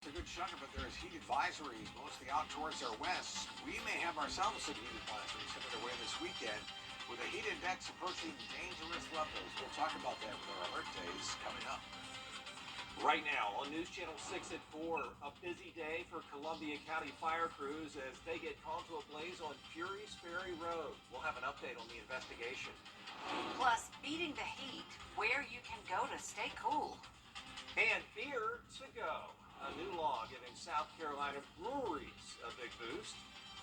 A good chunk of it, there is heat advisories, mostly out towards our west. We may have ourselves some heat advisories headed away this weekend with a heat index approaching dangerous levels. We'll talk about that with our alert days coming up. Right now on News Channel 6 at 4, a busy day for Columbia County fire crews as they get called to a blaze on Fury's Ferry Road. We'll have an update on the investigation. Plus, beating the heat, where you can go to stay cool. And beer to go. A new law giving South Carolina breweries a big boost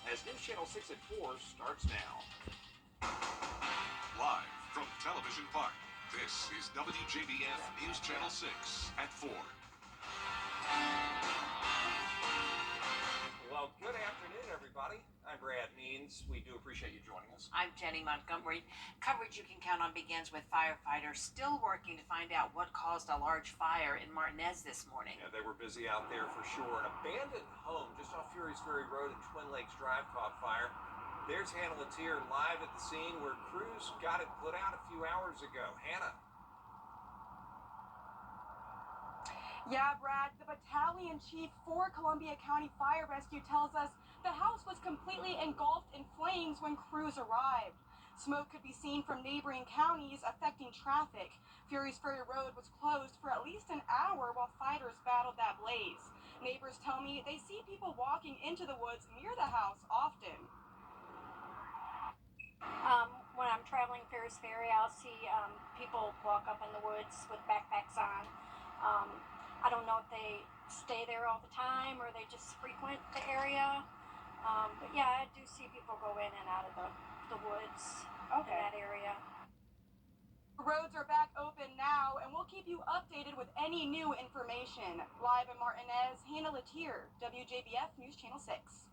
as News Channel 6 at 4 starts now. Live from Television Park, this is WJBF News Channel 6 at 4. Well, good afternoon, everybody. I'm Brad Means. We do appreciate you joining us. I'm Jenny Montgomery. Coverage you can count on begins with firefighters still working to find out what caused a large fire in Martinez this morning. Yeah, they were busy out there for sure. An abandoned home just off Fury's Ferry Road and Twin Lakes Drive caught fire. There's Hannah Latier live at the scene where crews got it put out a few hours ago. Hannah. Yeah, Brad, the battalion chief for Columbia County Fire Rescue tells us the house was completely engulfed in flames when crews arrived. Smoke could be seen from neighboring counties, affecting traffic. Fury's Ferry Road was closed for at least an hour while fighters battled that blaze. Neighbors tell me they see people walking into the woods near the house often. When I'm traveling Ferris Ferry, I'll see people walk up in the woods with backpacks on. I don't know if they stay there all the time or they just frequent the area. But yeah, I do see people go in and out of the woods in that area. Roads are back open now, and we'll keep you updated with any new information. Live in Martinez, Hannah Latier, WJBF News Channel 6.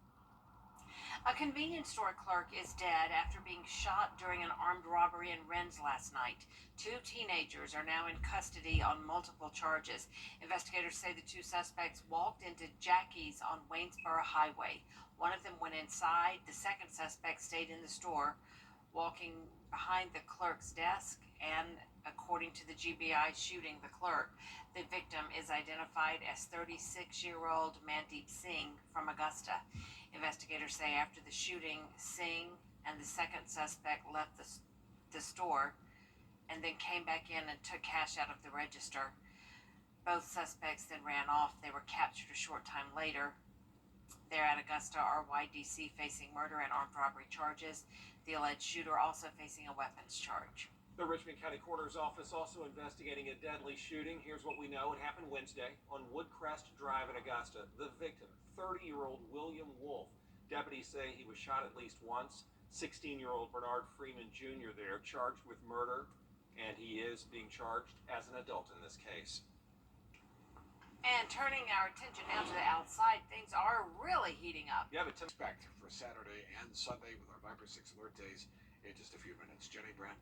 A convenience store clerk is dead after being shot during an armed robbery in Rennes last night. 2 teenagers are now in custody on multiple charges. Investigators say the 2 suspects walked into Jackie's on Waynesboro Highway. One of them went inside. The second suspect stayed in the store, walking behind the clerk's desk, and according to the GBI shooting the clerk, the victim is identified as 36-year-old Mandeep Singh from Augusta. Investigators say after the shooting, Singh and the second suspect left the store and then came back in and took cash out of the register. Both suspects then ran off. They were captured a short time later. They're at Augusta RYDC facing murder and armed robbery charges. The alleged shooter also facing a weapons charge. The Richmond County Coroner's Office also investigating a deadly shooting. Here's what we know. It happened Wednesday on Woodcrest Drive in Augusta. The victim, 30-year-old William Wolf. Deputies say he was shot at least once. 16-year-old Bernard Freeman Jr. there, charged with murder, and he is being charged as an adult in this case. And turning our attention now to the outside, things are really heating up. Yeah, but expect for Saturday and Sunday with our Viper 6 alert days in just a few minutes. Jenny, Brand.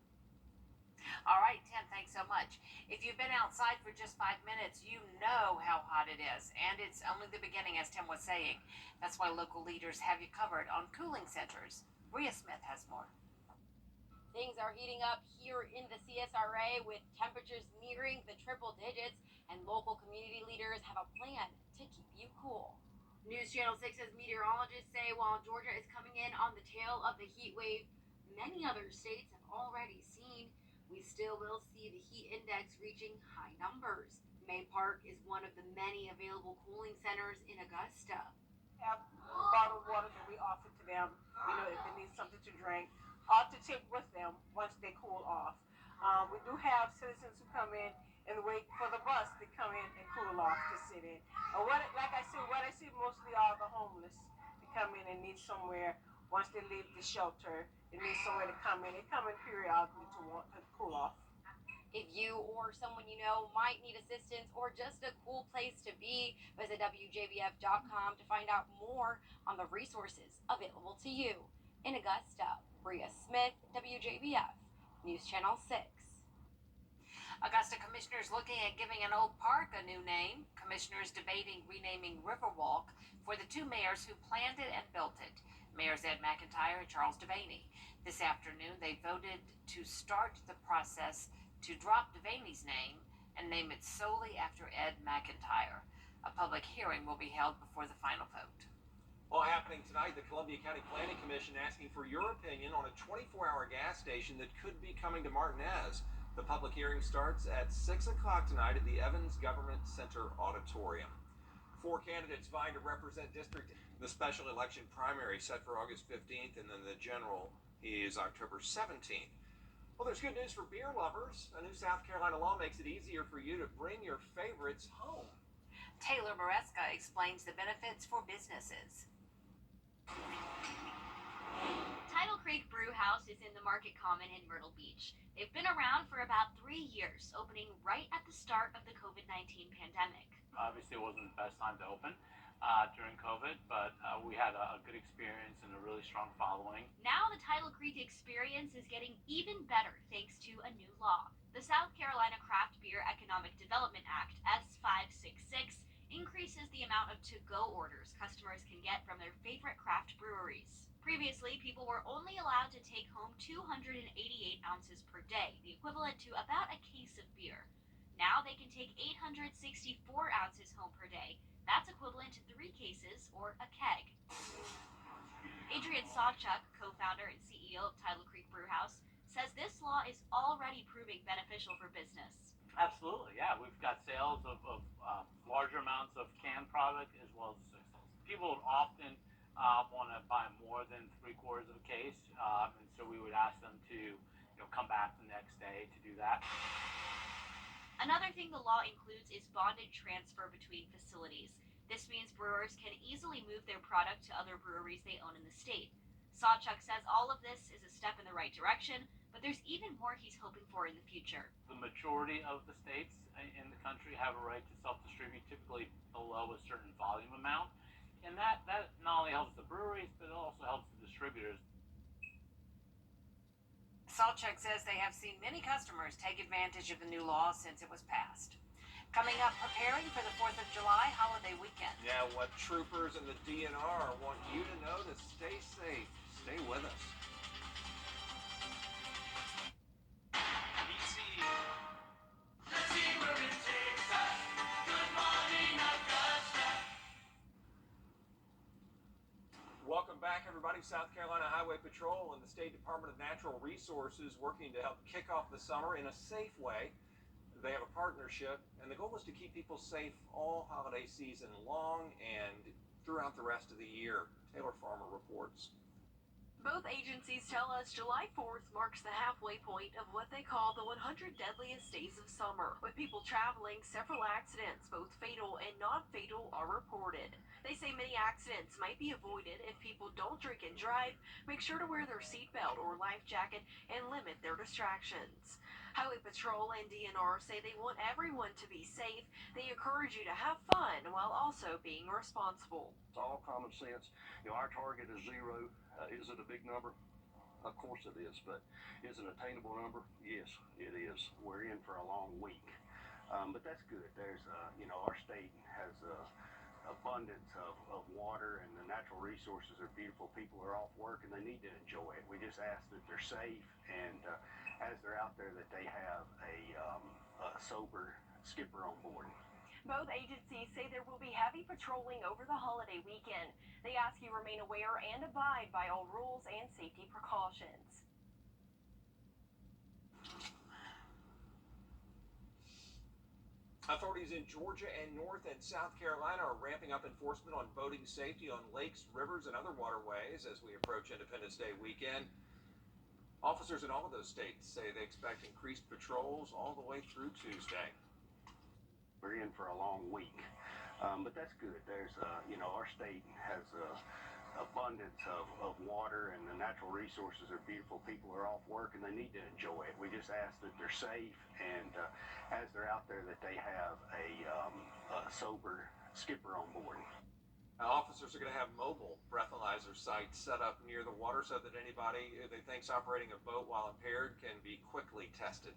All right, Tim, thanks so much. If you've been outside for just 5 minutes, you know how hot it is, and it's only the beginning, as Tim was saying. That's why local leaders have you covered on cooling centers. Bria Smith has more. Things are heating up here in the CSRA with temperatures nearing the triple digits, and local community leaders have a plan to keep you cool. News Channel 6's meteorologists say while Georgia is coming in on the tail of the heat wave many other states have already seen, we still will see the heat index reaching high numbers. May Park is one of the many available cooling centers in Augusta. Have bottled water that we offer to them, if they need something to drink, or to take with them once they cool off. We do have citizens who come in and wait for the bus to come in and cool off to sit in. What I see mostly are the homeless that come in and need somewhere. Once they leave the shelter, they need somewhere to come in. They come in periodically to want to cool off. If you or someone you know might need assistance or just a cool place to be, visit WJBF.com to find out more on the resources available to you. In Augusta, Bria Smith, WJBF, News Channel 6. Augusta commissioners looking at giving an old park a new name. Commissioners debating renaming Riverwalk for the 2 mayors who planned it and built it. Mayors Ed McIntyre and Charles Devaney. This afternoon, they voted to start the process to drop Devaney's name and name it solely after Ed McIntyre. A public hearing will be held before the final vote. Well, happening tonight, the Columbia County Planning Commission asking for your opinion on a 24-hour gas station that could be coming to Martinez. The public hearing starts at 6 o'clock tonight at the Evans Government Center Auditorium. 4 candidates vying to represent the special election primary set for August 15th, and then the general is October 17th. Well, there's good news for beer lovers. A new South Carolina law makes it easier for you to bring your favorites home. Taylor Maresca explains the benefits for businesses. Tidal Creek Brew House is in the Market Common in Myrtle Beach. They've been around for about 3 years, opening right at the start of the COVID-19 pandemic. Obviously, it wasn't the best time to open during COVID, but we had a good experience and a really strong following. Now the Tidal Creek experience is getting even better thanks to a new law. The South Carolina Craft Beer Economic Development Act, S566, increases the amount of to-go orders customers can get from their favorite craft breweries. Previously, people were only allowed to take home 288 ounces per day, the equivalent to about a case of beer. Now they can take 864 ounces home per day. That's equivalent to 3 cases or a keg. Adrian Sawchuk, co-founder and CEO of Tidal Creek Brewhouse, says this law is already proving beneficial for business. Absolutely, yeah. We've got sales of larger amounts of canned product as well as singles. People would often want to buy more than 3/4 of a case, and so we would ask them to come back the next day to do that. Another thing the law includes is bonded transfer between facilities. This means brewers can easily move their product to other breweries they own in the state. Sawchuk says all of this is a step in the right direction, but there's even more he's hoping for in the future. The majority of the states in the country have a right to self-distribute, typically below a certain volume amount. And that not only helps the breweries, but it also helps the distributors. Sawchuk says they have seen many customers take advantage of the new law since it was passed. Coming up, preparing for the 4th of July holiday weekend. Yeah, what troopers and the DNR want you to know to stay safe. Stay with us. Welcome back, everybody. South Carolina Highway Patrol and the State Department of Natural Resources working to help kick off the summer in a safe way. They have a partnership, and the goal is to keep people safe all holiday season long and throughout the rest of the year. Taylor Farmer reports. Both agencies tell us July 4th marks the halfway point of what they call the 100 deadliest days of summer. With people traveling, several accidents, both fatal and non-fatal, are reported. They say many accidents might be avoided if people don't drink and drive, make sure to wear their seatbelt or life jacket, and limit their distractions. Highway Patrol and DNR say they want everyone to be safe. They encourage you to have fun while also being responsible. It's all common sense. Our target is 0. Is it a big number? Of course it is, but is it an attainable number? Yes, it is. We're in for a long week, but that's good. There's, our state has abundance of water, and the natural resources are beautiful. People are off work, and they need to enjoy it. We just ask that they're safe, and as they're out there, that they have a sober skipper on board. Both agencies say there will be heavy patrolling over the holiday weekend. They ask you remain aware and abide by all rules and safety precautions. Authorities in Georgia and North and South Carolina are ramping up enforcement on boating safety on lakes, rivers, and other waterways as we approach Independence Day weekend. Officers in all of those states say they expect increased patrols all the way through Tuesday. We're in for a long week, but that's good. There's, our state has abundance of water, and the natural resources are beautiful. People are off work, and they need to enjoy it. We just ask that they're safe, and as they're out there, that they have a sober skipper on board. Officers are going to have mobile breathalyzer sites set up near the water so that anybody they think's operating a boat while impaired can be quickly tested.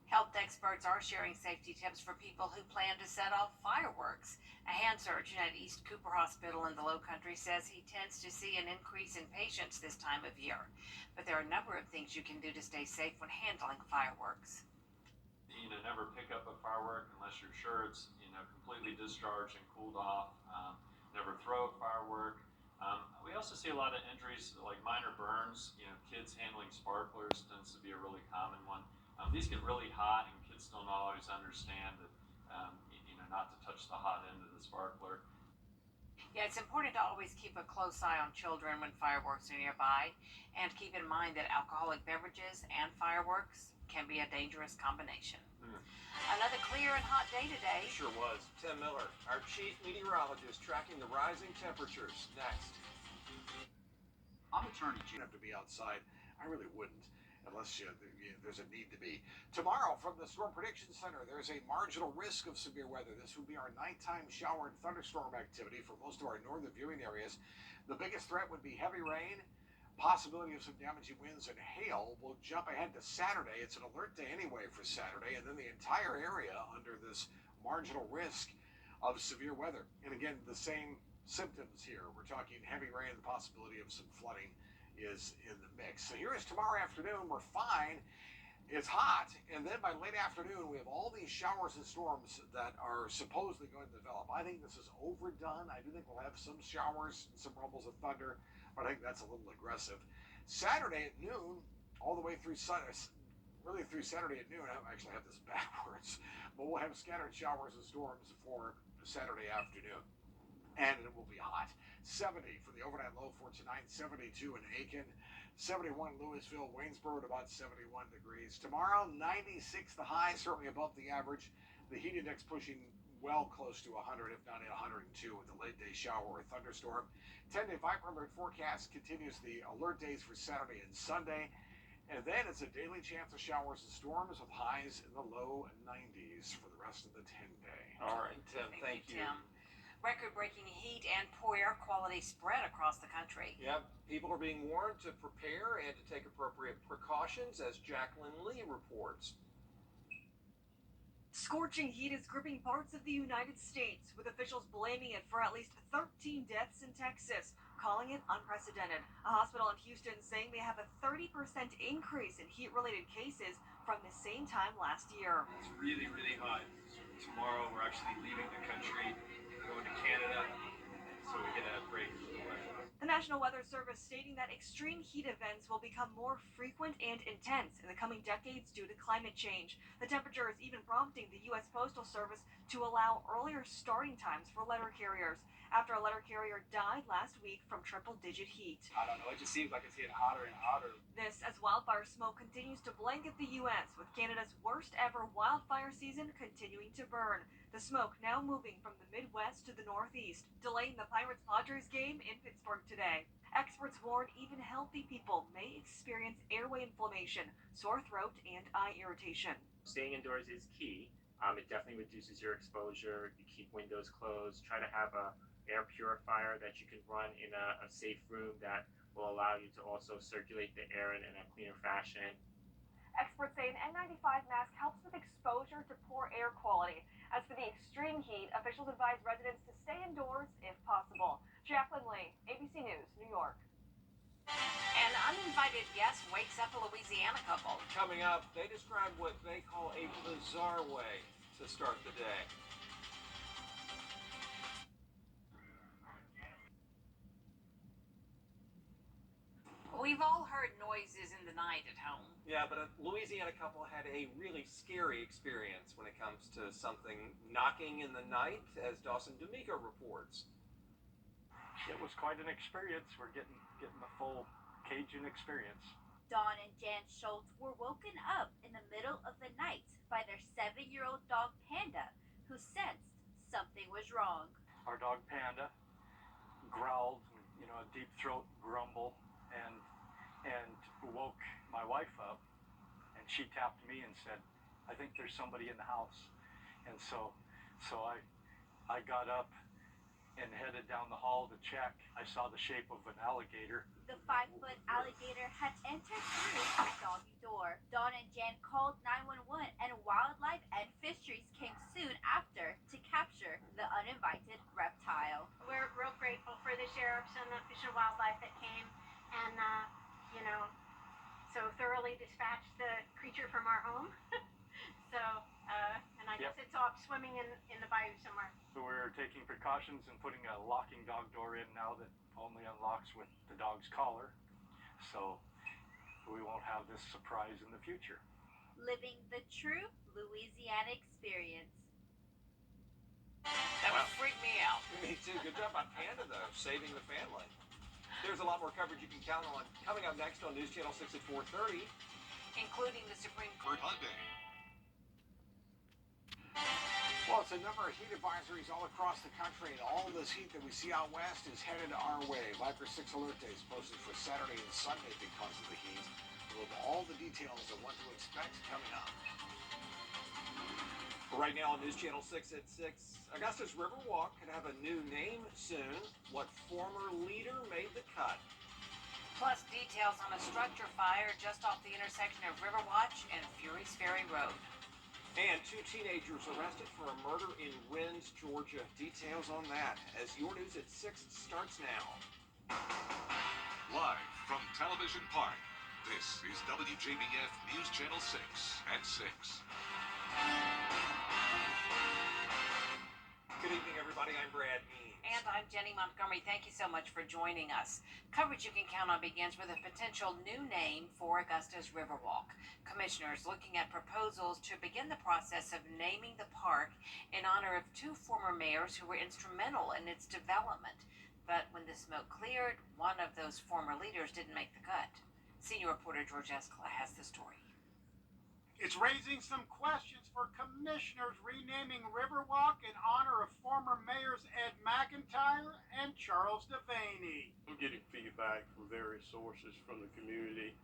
Health experts are sharing safety tips for people who plan to set off fireworks. A hand surgeon at East Cooper Hospital in the Low Country says he tends to see an increase in patients this time of year. But there are a number of things you can do to stay safe when handling fireworks. never pick up a firework unless you're sure it's, completely discharged and cooled off. Never throw a firework. We also see a lot of injuries like minor burns. Kids handling sparklers tends to be a really common one. These get really hot, and kids don't always understand that, not to touch the hot end of the sparkler. Yeah, it's important to always keep a close eye on children when fireworks are nearby, and keep in mind that alcoholic beverages and fireworks can be a dangerous combination. Another clear and hot day today. Sure was. Tim Miller, our chief meteorologist, tracking the rising temperatures. Next. I'm attorney. You have to be outside. I really wouldn't, unless there's a need to be. Tomorrow, from the Storm Prediction Center, there's a marginal risk of severe weather. This would be our nighttime shower and thunderstorm activity for most of our northern viewing areas. The biggest threat would be heavy rain. Possibility of some damaging winds and hail. We'll jump ahead to Saturday. It's an alert day anyway for Saturday, and then the entire area under this marginal risk of severe weather. And again, the same symptoms here. We're talking heavy rain, the possibility of some flooding is in the mix. So here is tomorrow afternoon. We're fine. It's hot, and then by late afternoon, we have all these showers and storms that are supposedly going to develop. I think this is overdone. I do think we'll have some showers and some rumbles of thunder, but I think that's a little aggressive. Saturday at noon, all the way through really through Saturday at noon. I actually have this backwards, but we'll have scattered showers and storms for Saturday afternoon, and it will be hot. 70 for the overnight low for tonight, 72 in Aiken, 71 Louisville, Waynesboro at about 71 degrees. Tomorrow, 96 the high, certainly above the average. The heat index pushing well close to 100, if not at 102, with a late day shower or thunderstorm. 10-day 5-hour forecast continues the alert days for Saturday and Sunday. And then it's a daily chance of showers and storms with highs in the low 90s for the rest of the 10-day. All right, Tim, thank you. Tim. Record-breaking heat and poor air quality spread across the country. Yep, people are being warned to prepare and to take appropriate precautions, as Jacqueline Lee reports. Scorching heat is gripping parts of the United States, with officials blaming it for at least 13 deaths in Texas, calling it unprecedented. A hospital in Houston saying they have a 30% increase in heat-related cases from the same time last year. It's really, really hot. So tomorrow we're actually leaving the country, going to Canada, so we get a break from the weather. The National Weather Service stating that extreme heat events will become more frequent and intense in the coming decades due to climate change. The temperature is even prompting the U.S. Postal Service to allow earlier starting times for letter carriers, after a letter carrier died last week from triple-digit heat. I don't know, it just seems like it's getting hotter and hotter. This as wildfire smoke continues to blanket the U.S., with Canada's worst ever wildfire season continuing to burn. The smoke now moving from the Midwest to the Northeast, delaying the Pirates-Padres game in Pittsburgh today. Experts warn even healthy people may experience airway inflammation, sore throat, and eye irritation. Staying indoors is key. It definitely reduces your exposure. You keep windows closed. Try to have a air purifier that you can run in a safe room that will allow you to also circulate the air in a cleaner fashion. Experts say an N95 mask helps with exposure to poor air quality. As for the extreme heat, officials advise residents to stay indoors if possible. Jacqueline Lee, ABC News, New York. An uninvited guest wakes up a Louisiana couple. Coming up, they describe what they call a bizarre way to start the day. We've all heard noises in the night at home. Yeah, but a Louisiana couple had a really scary experience when it comes to something knocking in the night, as Dawson D'Amico reports. It was quite an experience. We're getting the full Cajun experience. Dawn and Jan Schultz were woken up in the middle of the night by their 7-year-old dog Panda, who sensed something was wrong. Our dog Panda growled, a deep throat grumble, and woke my wife up, and she tapped me and said, "I think there's somebody in the house." And so I got up and headed down the hall to check. I saw the shape of an alligator. The 5-foot alligator had entered through the doggy door. Dawn and Jan called 911, and wildlife and fisheries came soon after to capture the uninvited reptile. We're real grateful for the sheriffs and the Fish and Wildlife that came and, so thoroughly dispatched the creature from our home. So I guess it's off swimming in the bayou somewhere. So we're taking precautions and putting a locking dog door in now that only unlocks with the dog's collar. So we won't have this surprise in the future. Living the true Louisiana experience. That would freak me out. Me too. Good job on Panda, though, saving the family. There's a lot more coverage you can count on coming up next on News Channel 6 at 4:30. Including the Supreme Court. Hyundai. Well, it's a number of heat advisories all across the country, and all this heat that we see out west is headed our way. Viper 6 alert days posted for Saturday and Sunday because of the heat. We'll have all the details of what to expect coming up. Right now on News Channel 6 at 6, Augusta's Riverwalk could have a new name soon. What former leader made the cut? Plus details on a structure fire just off the intersection of Riverwatch and Fury's Ferry Road. And 2 teenagers arrested for a murder in Rennes, Georgia. Details on that as your News at 6 starts now. Live from Television Park, this is WJBF News Channel 6 at 6. Good evening, everybody. I'm Brad Means. And I'm Jenny Montgomery. Thank you so much for joining us. Coverage you can count on begins with a potential new name for Augusta's Riverwalk. Commissioners looking at proposals to begin the process of naming the park in honor of 2 former mayors who were instrumental in its development. But when the smoke cleared, one of those former leaders didn't make the cut. Senior reporter George Escala has the story. It's raising some questions for commissioners renaming Riverwalk in honor of former mayors Ed McIntyre and Charles Devaney. I'm getting feedback from various sources from the community,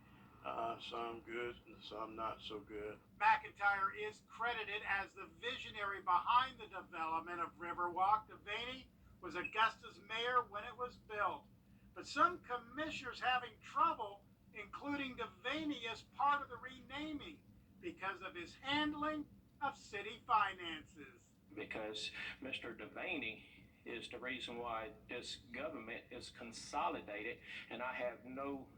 some good and some not so good. McIntyre is credited as the visionary behind the development of Riverwalk. Devaney was Augusta's mayor when it was built. But some commissioners having trouble including Devaney as part of the renaming because of his handling of city finances. Because Mr. Devaney is the reason why this government is consolidated, and I have no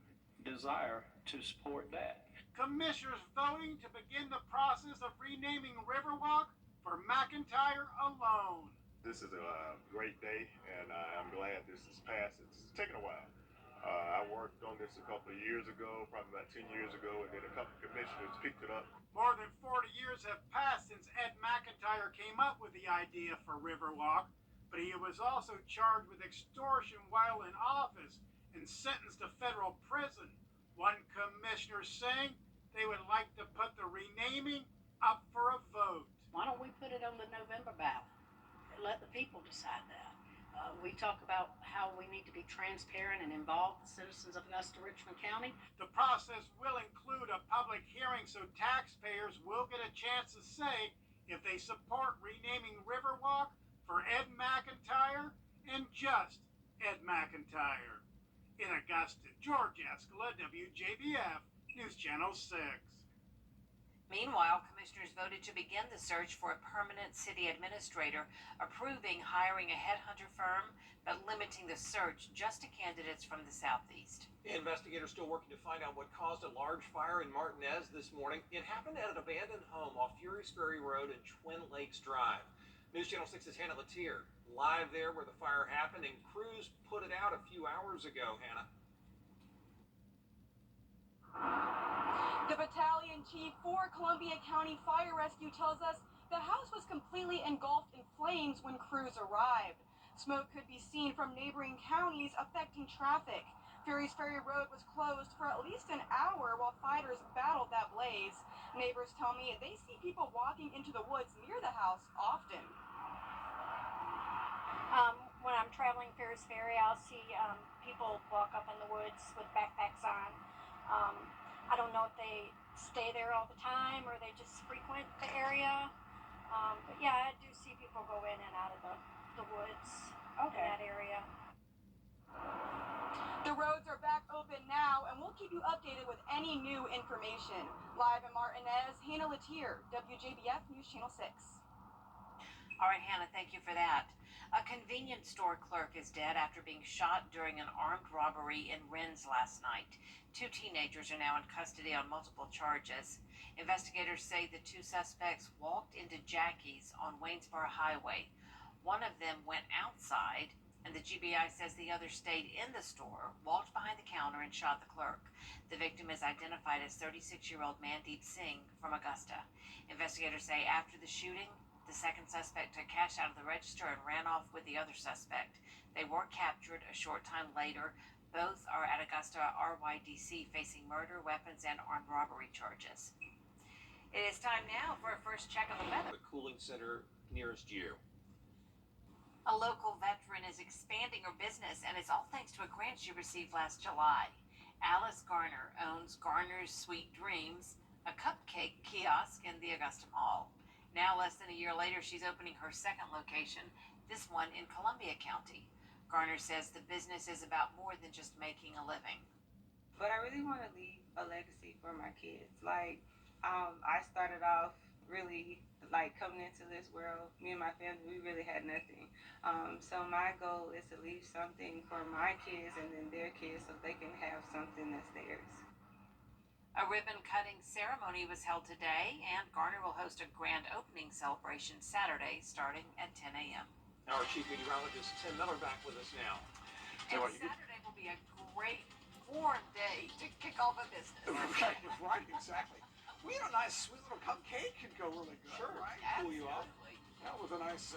desire to support that. Commissioners voting to begin the process of renaming Riverwalk for McIntyre alone. This is a great day, and I'm glad this is passed. It's taken a while. I worked on this a couple of years ago, probably about 10 years ago, and then a couple of commissioners picked it up. More than 40 years have passed since Ed McIntyre came up with the idea for Riverwalk, but he was also charged with extortion while in office and sentenced to federal prison. One commissioner saying they would like to put the renaming up for a vote. Why don't we put it on the November ballot and let the people decide that? We talk about how we need to be transparent and involve the citizens of Augusta Richmond County. The process will include a public hearing so taxpayers will get a chance to say if they support renaming Riverwalk for Ed McIntyre and just Ed McIntyre. In Augusta, George Escala, WJBF, News Channel 6. Meanwhile, commissioners voted to begin the search for a permanent city administrator, approving hiring a headhunter firm, but limiting the search just to candidates from the Southeast. Investigators still working to find out what caused a large fire in Martinez this morning. It happened at an abandoned home off Fury's Ferry Road and Twin Lakes Drive. News Channel 6's Hannah Latier live there where the fire happened, and crews put it out a few hours ago. Hannah. The battalion chief for Columbia County Fire Rescue tells us the house was completely engulfed in flames when crews arrived. Smoke could be seen from neighboring counties, affecting traffic. Fury's Ferry Road was closed for at least an hour while fighters battled that blaze. Neighbors tell me they see people walking into the woods near the house often. When I'm traveling Ferris Ferry, I'll see people walk up in the woods with backpacks on. I don't know if they stay there all the time or they just frequent the area. But yeah, I do see people go in and out of the woods in that area. The roads are back open now, and we'll keep you updated with any new information. Live in Martinez, Hannah Latier, WJBF News Channel 6. All right, Hannah, thank you for that. A convenience store clerk is dead after being shot during an armed robbery in Rennes last night. 2 teenagers are now in custody on multiple charges. Investigators say the 2 suspects walked into Jackie's on Waynesboro Highway. One of them went outside, and the GBI says the other stayed in the store, walked behind the counter, and shot the clerk. The victim is identified as 36-year-old Mandeep Singh from Augusta. Investigators say after the shooting, the second suspect took cash out of the register and ran off with the other suspect. They were captured a short time later. Both are at Augusta RYDC facing murder, weapons, and armed robbery charges. It is time now for a first check of the weather. The cooling center nearest you. A local veteran is expanding her business, and it's all thanks to a grant she received last July. Alice Garner owns Garner's Sweet Dreams, a cupcake kiosk in the Augusta Mall. Now, less than a year later, she's opening her second location, this one in Columbia County. Garner says the business is about more than just making a living. But I really want to leave a legacy for my kids. I started off really coming into this world, me and my family, we really had nothing. So my goal is to leave something for my kids and then their kids so they can have something that's theirs. A ribbon-cutting ceremony was held today, and Garner will host a grand opening celebration Saturday starting at 10 a.m. Our chief meteorologist, Tim Miller, back with us now. And Saturday will be a great warm day to kick off a business. Right, exactly. We had a nice, sweet little cupcake could go really good. Sure, right? cool you off. That was a nice